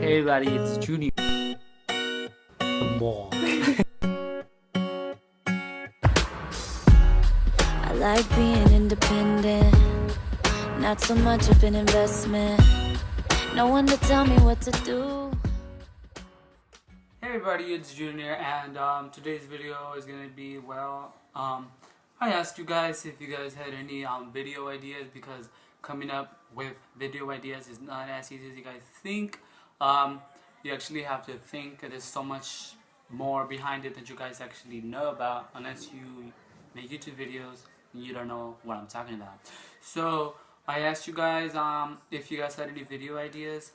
Hey everybody, it's Junior. The mall. I like being independent, not so much of an investment. No one to tell me what to do. Hey everybody, it's Junior, and today's video is gonna be I asked you guys if you guys had any video ideas, because coming up with video ideas is not as easy as you guys think. You actually have to think. There's so much more behind it that you guys actually know about, unless you make YouTube videos and you don't know what I'm talking about. So I asked you guys if you guys had any video ideas,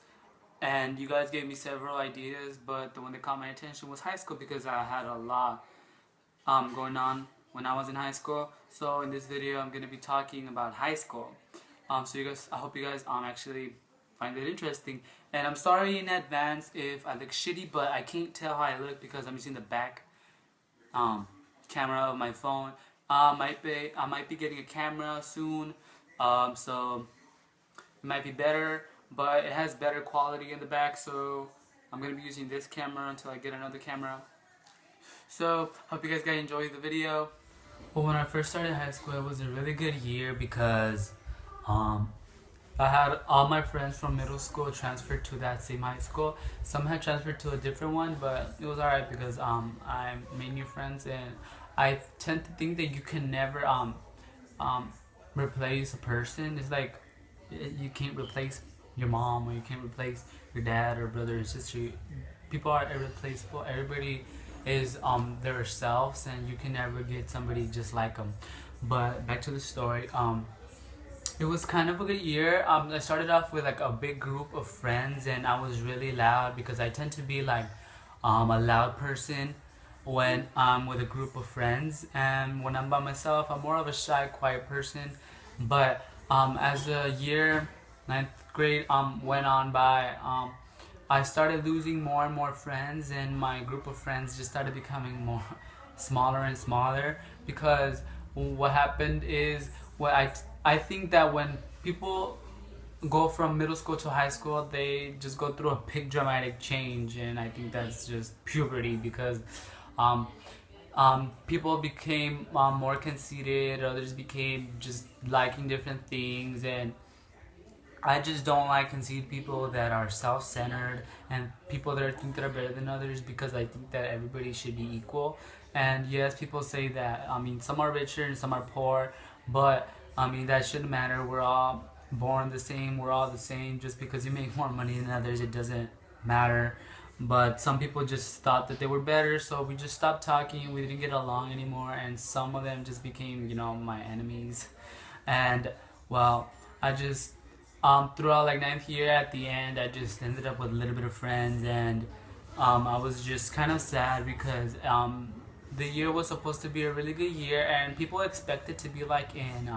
and you guys gave me several ideas, but the one that caught my attention was high school, because I had a lot going on when I was in high school. So in this video I'm going to be talking about high school. So you guys, I hope you guys actually find it interesting. And I'm sorry in advance if I look shitty, but I can't tell how I look because I'm using the back camera of my phone. I might be getting a camera soon, so it might be better, but it has better quality in the back, so I'm going to be using this camera until I get another camera. So, hope you guys enjoy the video. Well, when I first started high school, it was a really good year because I had all my friends from middle school transferred to that same high school. Some had transferred to a different one, but it was alright because I made new friends, and I tend to think that you can never replace a person. It's like you can't replace your mom, or you can't replace your dad or brother or sister. People are irreplaceable. Everybody is their selves, and you can never get somebody just like them. But back to the story. It was kind of a good year. I started off with like a big group of friends, and I was really loud because I tend to be like a loud person when I'm with a group of friends, and when I'm by myself I'm more of a shy, quiet person. But as the year, ninth grade went on by, I started losing more and more friends, and my group of friends just started becoming more smaller and smaller, because what happened is, I think that when people go from middle school to high school, they just go through a big dramatic change, and I think that's just puberty, because people became more conceited, others became just liking different things, and I just don't like conceited people that are self-centered and people that think that are better than others, because I think that everybody should be equal. And yes, people say that, some are richer and some are poor, but that shouldn't matter. We're all born the same, we're all the same. Just because you make more money than others, it doesn't matter. But some people just thought that they were better, so we just stopped talking, we didn't get along anymore, and some of them just became, my enemies. And well, I just throughout like ninth year, at the end, I just ended up with a little bit of friends, and I was just kind of sad because the year was supposed to be a really good year, and people expect it to be like in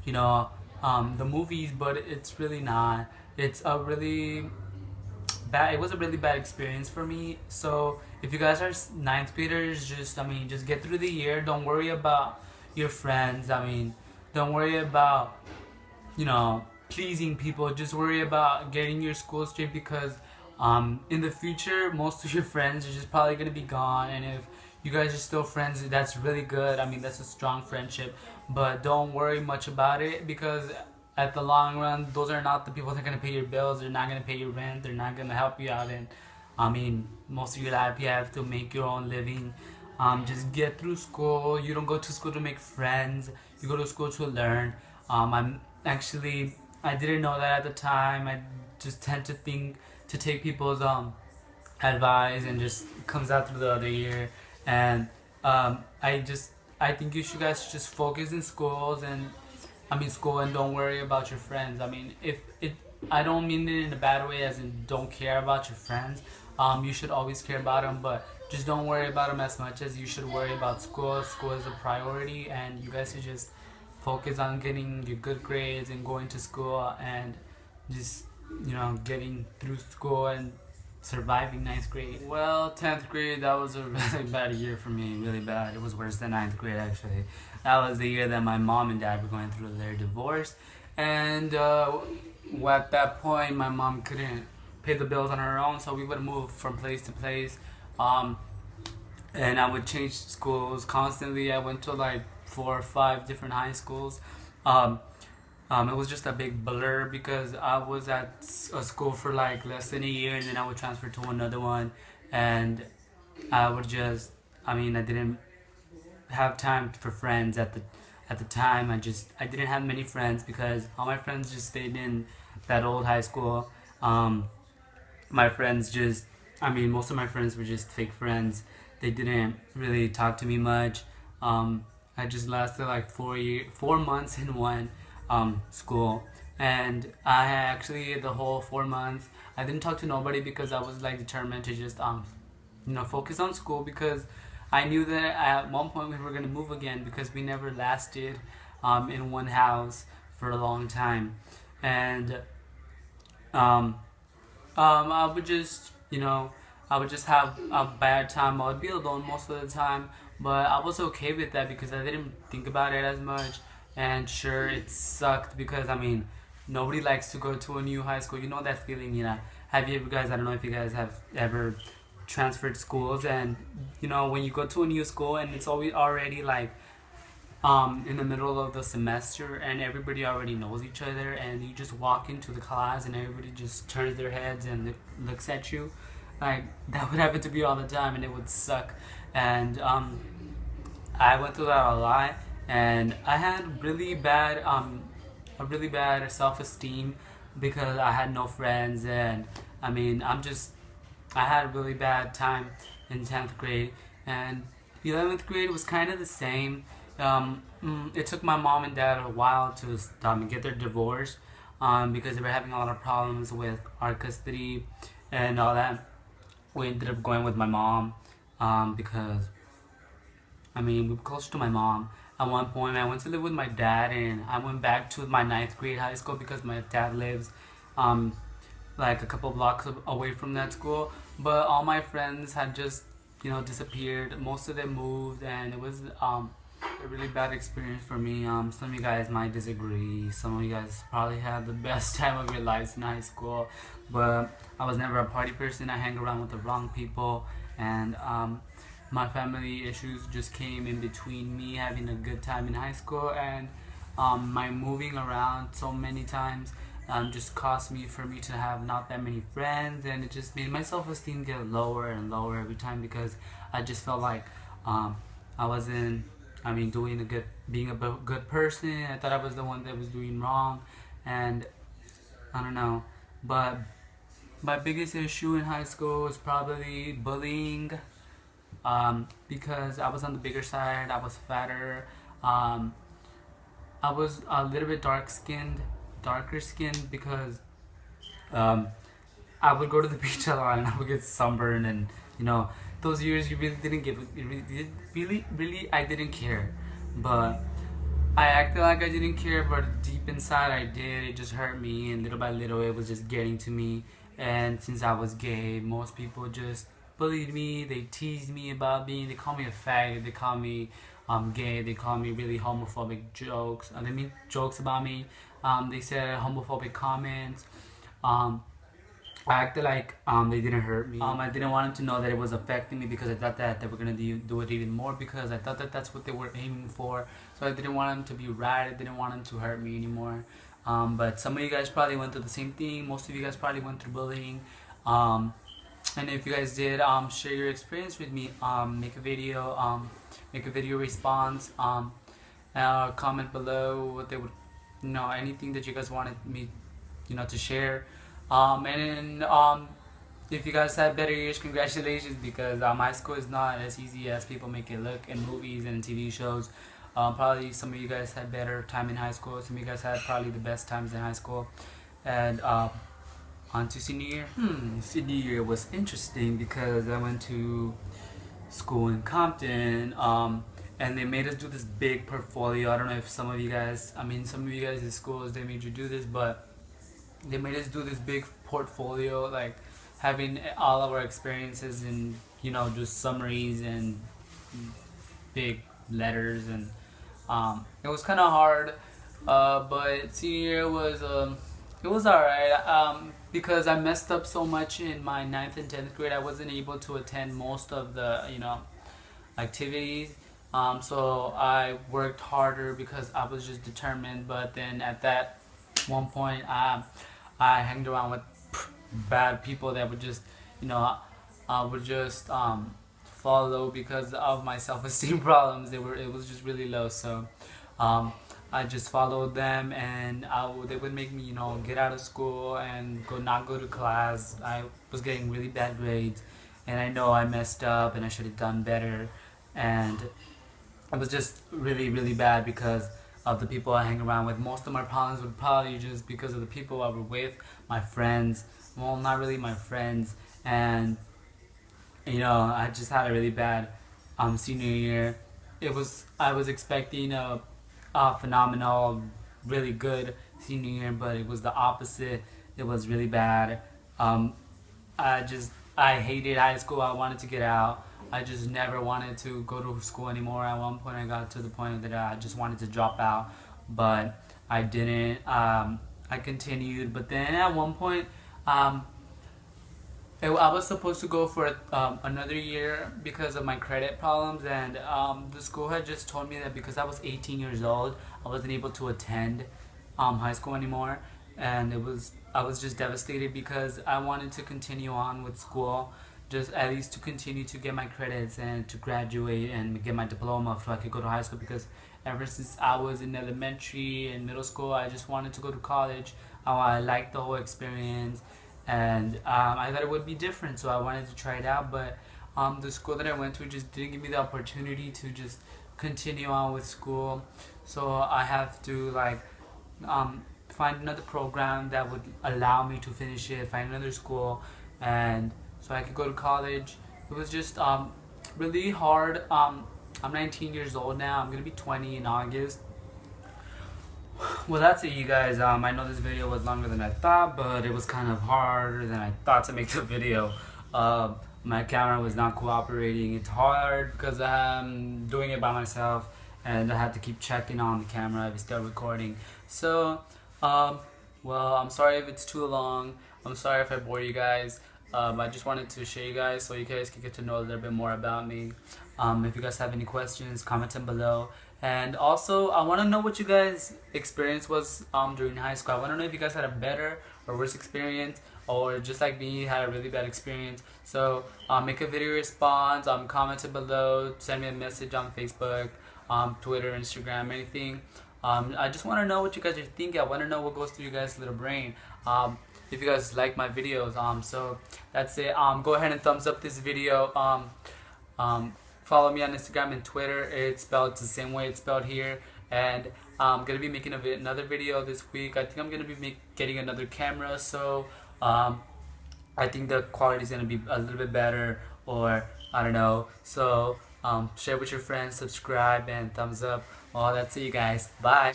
the movies, but it's really not. It's a really bad. It was a really bad experience for me. So if you guys are ninth graders, just get through the year. Don't worry about your friends. Don't worry about pleasing people. Just worry about getting your school straight, because in the future, most of your friends are just probably going to be gone, and if you guys are still friends, that's really good. That's a strong friendship, but don't worry much about it, because at the long run, those are not the people that are going to pay your bills. They're not going to pay your rent. They're not going to help you out, and most of your life you have to make your own living. Just get through school. You don't go to school to make friends. You go to school to learn. I didn't know that at the time. I just tend to take people's advice, and just comes out through the other year. And I think you guys should just focus in schools, and school, and don't worry about your friends. I don't mean it in a bad way, as in don't care about your friends. You should always care about them, but just don't worry about them as much as you should worry about school. School is a priority, and you guys should just focus on getting your good grades and going to school, and just getting through school and surviving ninth grade. Well, 10th grade, that was a really bad year for me, really bad. It was worse than ninth grade, actually. That was the year that my mom and dad were going through their divorce, and at that point my mom couldn't pay the bills on our own, so we would move from place to place. Um, and I would change schools constantly. I went to like 4 or 5 different high schools. Um, it was just a big blur because I was at a school for like less than a year, and then I would transfer to another one, and I would just, I mean, I didn't have time for friends at the time. I didn't have many friends because all my friends just stayed in that old high school. Um, my friends just, I mean, most of my friends were just fake friends. They didn't really talk to me much. I just lasted like 4 months in one school, and I actually the whole 4 months I didn't talk to nobody because I was like determined to just focus on school, because I knew that at one point we were gonna move again because we never lasted in one house for a long time, and um, I would just, I would just have a bad time. I would be alone most of the time, but I was okay with that because I didn't think about it as much. And sure, it sucked because, I mean, nobody likes to go to a new high school. You know that feeling, Have you ever guys, I don't know if you guys have ever transferred schools, and, when you go to a new school and it's always already like, in the middle of the semester and everybody already knows each other, and you just walk into the class and everybody just turns their heads and looks at you. Like, that would happen to me all the time, and it would suck. And I went through that a lot, and I had a really bad self-esteem because I had no friends, and I mean, I had a really bad time in 10th grade, and 11th grade was kind of the same. It took my mom and dad a while to get their divorce, because they were having a lot of problems with our custody and all that. We ended up going with my mom, because, I mean, we were close to my mom. At one point, I went to live with my dad, and I went back to my 9th grade high school because my dad lives like a couple blocks away from that school. But all my friends had just, disappeared. Most of them moved, and it was a really bad experience for me. Some of you guys might disagree. Some of you guys probably had the best time of your lives in high school, but I was never a party person. I hang around with the wrong people, and my family issues just came in between me having a good time in high school and my moving around so many times. Just caused for me to have not that many friends, and it just made my self-esteem get lower and lower every time because I just felt like I wasn't, being a good person. I thought I was the one that was doing wrong, and I don't know. But my biggest issue in high school was probably bullying, because I was on the bigger side. I was fatter. I was a little bit darker skinned because I would go to the beach a lot and I would get sunburned, and those years you really didn't give, really I didn't care, but I acted like I didn't care, but deep inside I did. It just hurt me, and little by little it was just getting to me. And since I was gay, most people just bullied me. They teased me about being, they call me a faggot, they call me gay, they call me really homophobic jokes. They made jokes about me. They said homophobic comments. I acted like they didn't hurt me. I didn't want them to know that it was affecting me because I thought that they were going to do it even more, because I thought that that's what they were aiming for. So I didn't want them to be right. I didn't want them to hurt me anymore. But some of you guys probably went through the same thing. Most of you guys probably went through bullying. And if you guys did, share your experience with me. Make a video response. Comment below what they would, anything that you guys wanted me, to share. If you guys had better years, congratulations, because high school is not as easy as people make it look in movies and TV shows. Probably some of you guys had better time in high school. Some of you guys had probably the best times in high school. And on to senior year. Senior year was interesting because I went to school in Compton, and they made us do this big portfolio. I don't know if some of you guys in schools, they made you do this, but they made us do this big portfolio, like having all of our experiences and just summaries and big letters, and it was kind of hard, but senior year was It was alright. Because I messed up so much in my ninth and 10th grade, I wasn't able to attend most of the, activities. So I worked harder because I was just determined. But then at that one point, I hanged around with bad people that would just, you know, would just follow because of my self-esteem problems. It was just really low. So I just followed them, and they would make me, get out of school and not go to class. I was getting really bad grades, and I know I messed up and I should have done better. And it was just really, really bad because of the people I hang around with. Most of my problems were probably just because of the people I were with, my friends. Well, not really my friends. And I just had a really bad senior year. I was expecting a phenomenal, really good senior year, but it was the opposite. It was really bad. I hated high school. I wanted to get out. I just never wanted to go to school anymore. At one point, I got to the point that I just wanted to drop out, but I didn't. I continued, but then at one point, I was supposed to go for another year because of my credit problems, and the school had just told me that because I was 18 years old, I wasn't able to attend high school anymore, and I was just devastated because I wanted to continue on with school, just at least to continue to get my credits and to graduate and get my diploma so I could go to high school, because ever since I was in elementary and middle school, I just wanted to go to college. I liked the whole experience, and I thought it would be different, so I wanted to try it out. But the school that I went to just didn't give me the opportunity to just continue on with school, so I have to find another program that would allow me to finish it, find another school, and so I could go to college. It was just really hard. I'm 19 years old now. I'm gonna be 20 in August. Well, that's it, you guys. I know this video was longer than I thought, but it was kind of harder than I thought to make the video. My camera was not cooperating. It's hard because I'm doing it by myself, and I have to keep checking on the camera if it's still recording. So, well, I'm sorry if it's too long. I'm sorry if I bore you guys. I just wanted to show you guys so you guys can get to know a little bit more about me. If you guys have any questions, comment them below. And also, I want to know what you guys' experience was during high school. I want to know if you guys had a better or worse experience, or just like me, had a really bad experience. So make a video response, comment it below, send me a message on Facebook, Twitter, Instagram, anything. I just want to know what you guys are thinking. I want to know what goes through you guys' little brain. If you guys like my videos. So that's it. Go ahead and thumbs up this video. Follow me on Instagram and Twitter. It's spelled the same way it's spelled here. And I'm gonna be making another video this week. I think I'm gonna be getting another camera, so I think the quality is gonna be a little bit better, or I don't know. So share with your friends, subscribe, and thumbs up. Well, that's it, you guys. Bye.